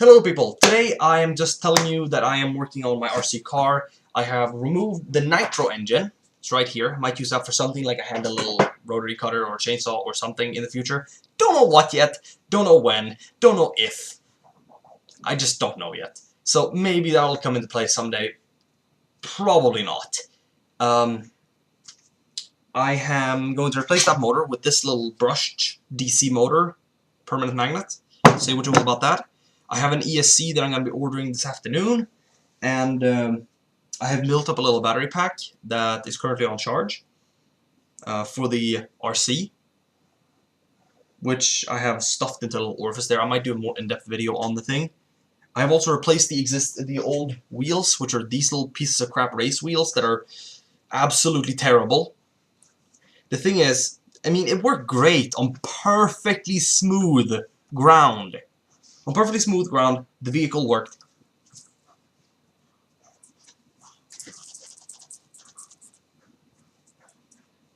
Hello people, today I am just telling you that I am working on my RC car. I have removed the nitro engine. It's right here. I might use that for something like I had a little rotary cutter or chainsaw or something in the future. Don't know what yet, don't know when, don't know if. I just don't know yet. So maybe that'll come into play someday. Probably not. I am going to replace that motor with this little brushed DC motor, permanent magnet. Say what you will about that. I have an ESC that I'm going to be ordering this afternoon, and I have built up a little battery pack that is currently on charge for the RC, which I have stuffed into a little orifice there. I might do a more in-depth video on the thing. I have also replaced the old wheels, which are these little pieces of crap race wheels that are absolutely terrible. The thing is, I mean, it worked great on perfectly smooth ground. On perfectly smooth ground, the vehicle worked.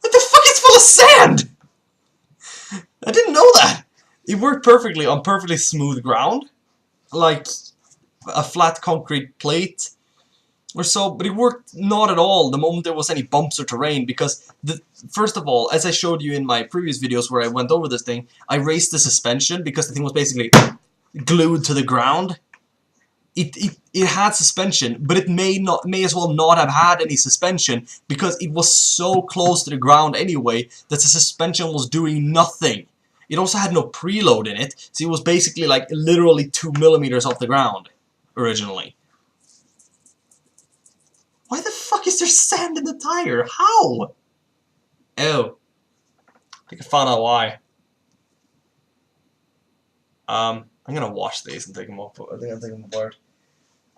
What the fuck is full of sand? I didn't know that. It worked perfectly on perfectly smooth ground, like a flat concrete plate or so, but it worked not at all the moment there was any bumps or terrain, because first of all, as I showed you in my previous videos where I went over this thing, I raised the suspension because the thing was basically glued to the ground. It had suspension, but it may as well not have had any suspension because it was so close to the ground anyway that the suspension was doing nothing. It also had no preload in it, so it was basically like literally 2 millimeters off the ground originally. Why the fuck is there sand in the tire? How? Oh, I think I found out why. I'm gonna wash these and take them off. I think I'll take them apart.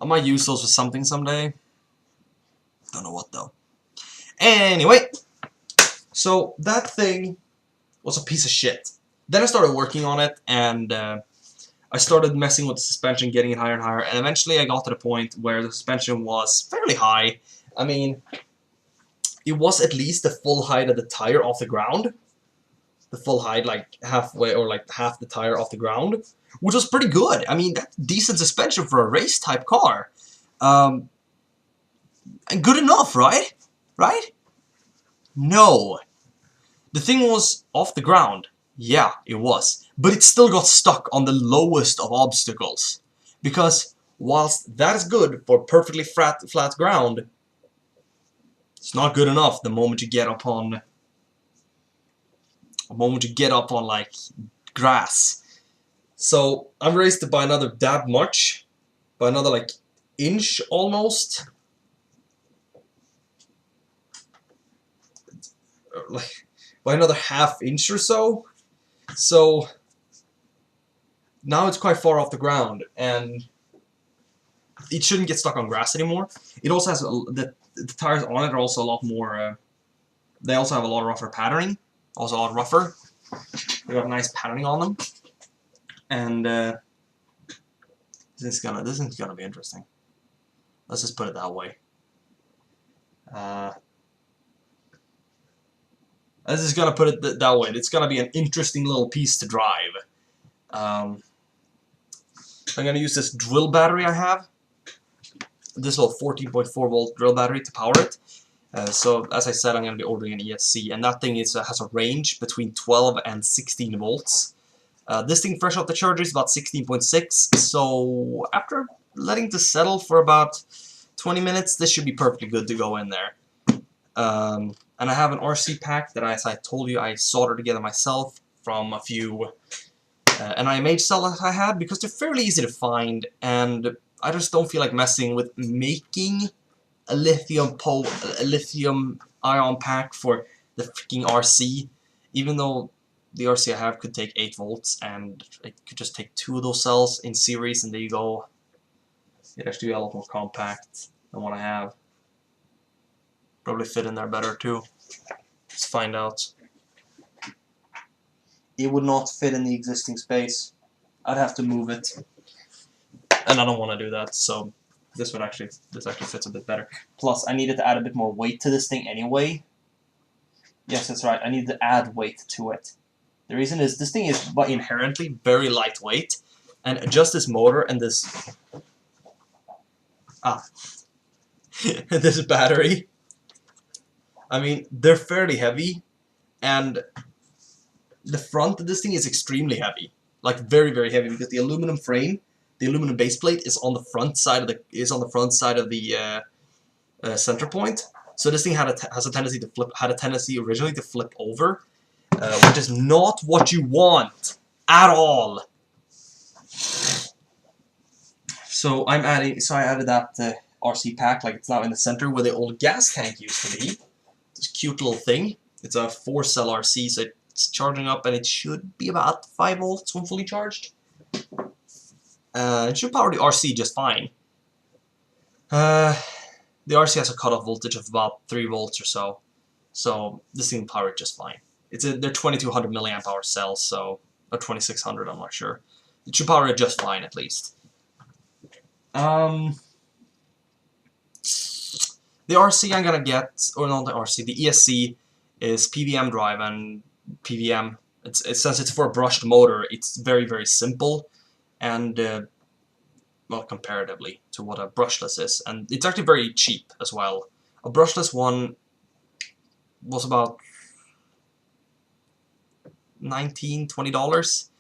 I might use those for something someday. Don't know what though. Anyway, so that thing was a piece of shit. Then I started working on it, and I started messing with the suspension, getting it higher and higher, and eventually I got to the point where the suspension was fairly high. I mean, it was at least the full height of the tire off the ground. The full height, like halfway, or like half the tire off the ground, which was pretty good. I mean, that's decent suspension for a race-type car. And good enough, right? Right? No. The thing was off the ground. Yeah, it was. But it still got stuck on the lowest of obstacles. Because whilst that is good for perfectly flat ground, it's not good enough the moment you get up on like grass. So I'm raised it by another dab much, by another like inch almost. Like by another ½ inch or so. So now it's quite far off the ground, and it shouldn't get stuck on grass anymore. It also has the tires on it are also a lot more. They also have a lot of rougher patterning, also a lot rougher. They got nice patterning on them, and this is gonna be interesting. Let's just put it that way. This is gonna put it that way. It's gonna be an interesting little piece to drive. I'm gonna use this drill battery I have. This little 14.4 volt drill battery to power it. So as I said, I'm going to be ordering an ESC, and that thing has a range between 12 and 16 volts. This thing fresh off the charger is about 16.6, so after letting this settle for about 20 minutes, this should be perfectly good to go in there. And I have an RC pack that, as I told you, I soldered together myself from a few NIMH cells I had, because they're fairly easy to find, and I just don't feel like messing with making a lithium ion pack for the freaking RC, even though the RC I have could take 8 volts, and it could just take 2 of those cells in series, and there you go. It'd actually be a lot more compact than what I have. Probably fit in there better too. Let's find out. It would not fit in the existing space. I'd have to move it, and I don't want to do that, so this actually fits a bit better. Plus, I needed to add a bit more weight to this thing anyway. Yes, that's right, I need to add weight to it. The reason is, this thing is inherently very lightweight, and adjust this motor and this this battery. I mean, they're fairly heavy, and the front of this thing is extremely heavy, like very, very heavy, because the aluminum frame, the aluminum base plate, is on the front side of the center point. So this thing has a tendency to flip. Had a tendency originally to flip over, which is not what you want at all. So I added that RC pack, like it's now in the center where the old gas tank used to be. This cute little thing. It's a 4-cell RC, so it's charging up, and it should be about 5 volts when fully charged. It should power the RC just fine. The RC has a cutoff voltage of about 3 volts or so this thing will power it just fine. They're 2200 milliamp hour cells, so or 2600, I'm not sure. It should power it just fine at least. The RC I'm gonna get, or not the RC, the ESC is PWM drive, and PWM, since it's for a brushed motor, it's very, very simple, and well, comparatively to what a brushless is, and it's actually very cheap as well. A brushless one was about $19–20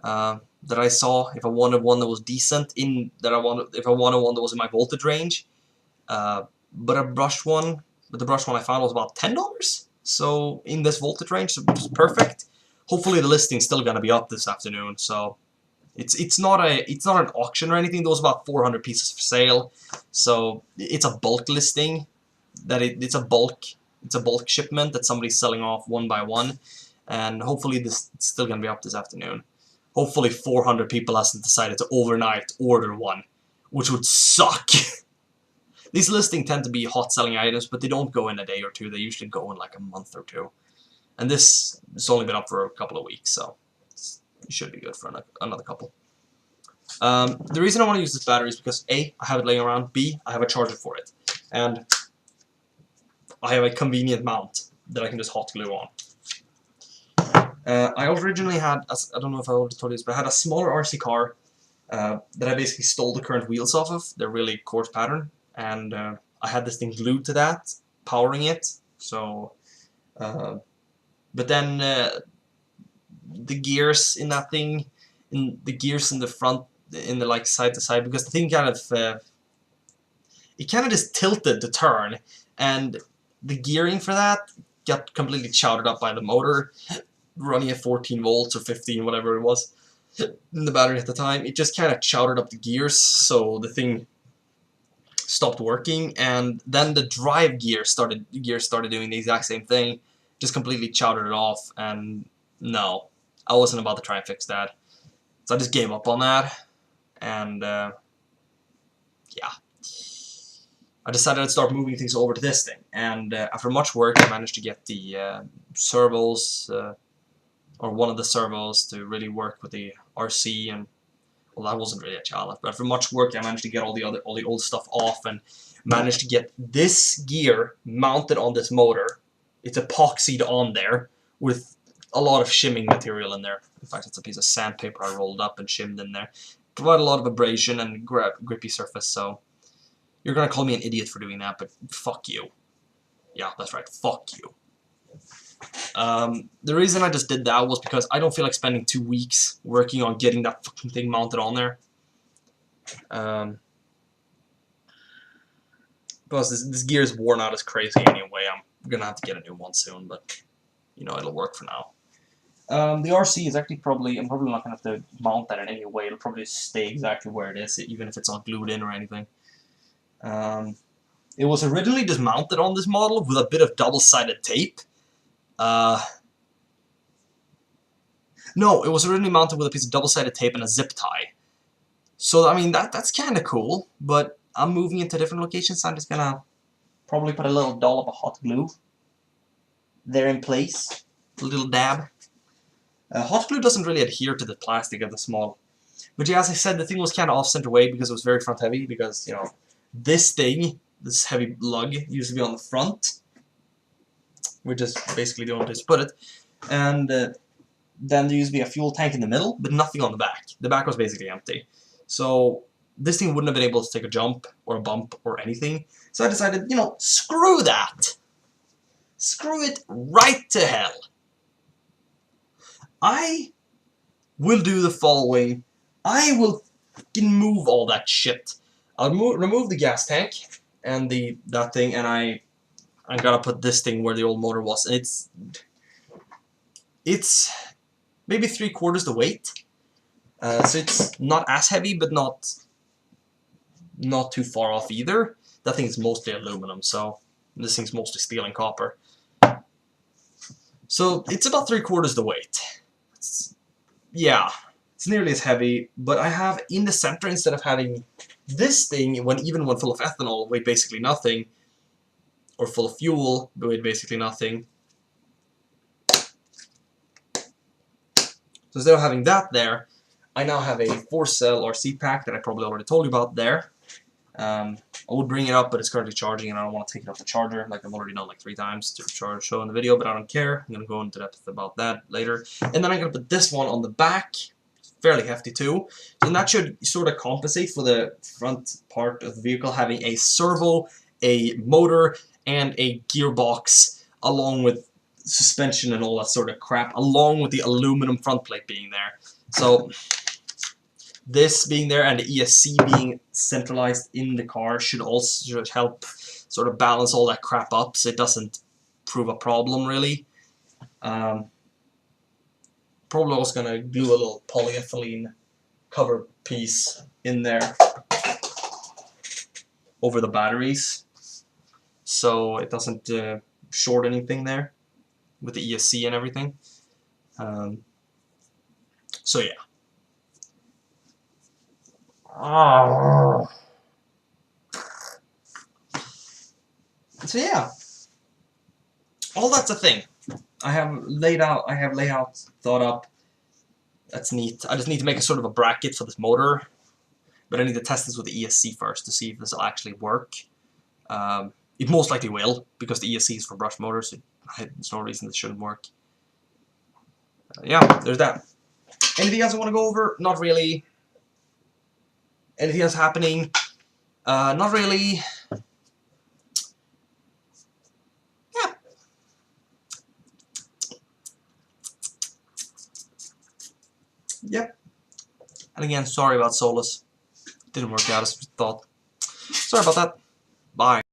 that I saw. If I wanted one that was decent, if I wanted one that was in my voltage range. But the brushed one I found was about $10. So in this voltage range, which is perfect. Hopefully the listing's still gonna be up this afternoon. So it's not an auction or anything. There was about 400 pieces for sale. So it's a bulk listing. It's a bulk shipment that somebody's selling off one by one. And hopefully it's still gonna be up this afternoon. Hopefully 400 people hasn't decided to overnight order one, which would suck. These listings tend to be hot selling items, but they don't go in a day or two. They usually go in like a month or two. And this has only been up for a couple of weeks, so it should be good for another couple. The reason I want to use this battery is because A, I have it laying around, B, I have a charger for it, and I have a convenient mount that I can just hot glue on. I originally had, I don't know if I already told you this, but I had a smaller RC car that I basically stole the current wheels off of. They're really coarse pattern. And I had this thing glued to that, powering it. So, but then the gears in that thing, the gears in the front, in the like side to side, because the thing kind of just tilted to turn, and the gearing for that got completely chowdered up by the motor, running at 14 volts or 15, whatever it was, in the battery at the time. It just kind of chowdered up the gears, so the thing stopped working, and then the drive gear started doing the exact same thing, just completely chowdered it off, and no, I wasn't about to try and fix that, so I just gave up on that, and yeah, I decided I'd start moving things over to this thing, and after much work I managed to get the servos, or one of the servos, to really work with the RC, and well, that wasn't really a challenge, but after much work I managed to get all the old stuff off, and managed to get this gear mounted on this motor. It's epoxied on there with a lot of shimming material in there. In fact, it's a piece of sandpaper I rolled up and shimmed in there. Provide a lot of abrasion and grippy surface, so you're gonna call me an idiot for doing that, but fuck you. Yeah, that's right, fuck you. The reason I just did that was because I don't feel like spending 2 weeks working on getting that fucking thing mounted on there. Plus, this gear is worn out as crazy anyway. I'm gonna have to get a new one soon, but you know, it'll work for now. The RC is actually I'm probably not gonna have to mount that in any way. It'll probably stay exactly where it is, even if it's not glued in or anything. It was originally just mounted on this model with a bit of double-sided tape. No, it was originally mounted with a piece of double-sided tape and a zip tie. So, I mean, that's kind of cool, but I'm moving into different locations, so I'm just gonna probably put a little dollop of hot glue there in place. A little dab. Hot glue doesn't really adhere to the plastic of the small. But yeah, as I said, the thing was kind of off-center weight because it was very front-heavy, because, you know, this heavy lug used to be on the front. We're just basically doing this, put it, and then there used to be a fuel tank in the middle, but nothing on the back. The back was basically empty. So this thing wouldn't have been able to take a jump or a bump or anything. So I decided, you know, screw that. Screw it right to hell. I will do the following. I will fucking move all that shit. I'll remove the gas tank and that thing, and I'm gonna put this thing where the old motor was. And it's maybe 3/4 the weight. So it's not as heavy, but not too far off either. That thing is mostly aluminum, so this thing's mostly steel and copper. So it's about 3/4 the weight. Yeah, it's nearly as heavy, but I have in the center, instead of having this thing, even when full of ethanol, weighed basically nothing, or full of fuel, weighed basically nothing. So instead of having that there, I now have a 4-cell RC pack that I probably already told you about there. I would bring it up, but it's currently charging, and I don't want to take it off the charger, like I've already done like 3 times to show in the video, but I don't care. I'm going to go into depth about that later. And then I'm going to put this one on the back, fairly hefty too, and that should sort of compensate for the front part of the vehicle having a servo, a motor, and a gearbox, along with suspension and all that sort of crap, along with the aluminum front plate being there. So this being there and the ESC being centralized in the car should also help sort of balance all that crap up, so it doesn't prove a problem really. Probably also gonna glue a little polyethylene cover piece in there over the batteries, so it doesn't short anything there with the ESC and everything. So yeah. So yeah, all that's a thing. I have layout thought up. That's neat. I just need to make a sort of a bracket for this motor, but I need to test this with the ESC first to see if this will actually work. It most likely will, because the ESC is for brush motors, so there's no reason this shouldn't work. Yeah, there's that. Anything else I want to go over? Not really. Anything else happening? Not really. Yeah. Yep. And again, sorry about Solus. Didn't work out as we thought. Sorry about that. Bye.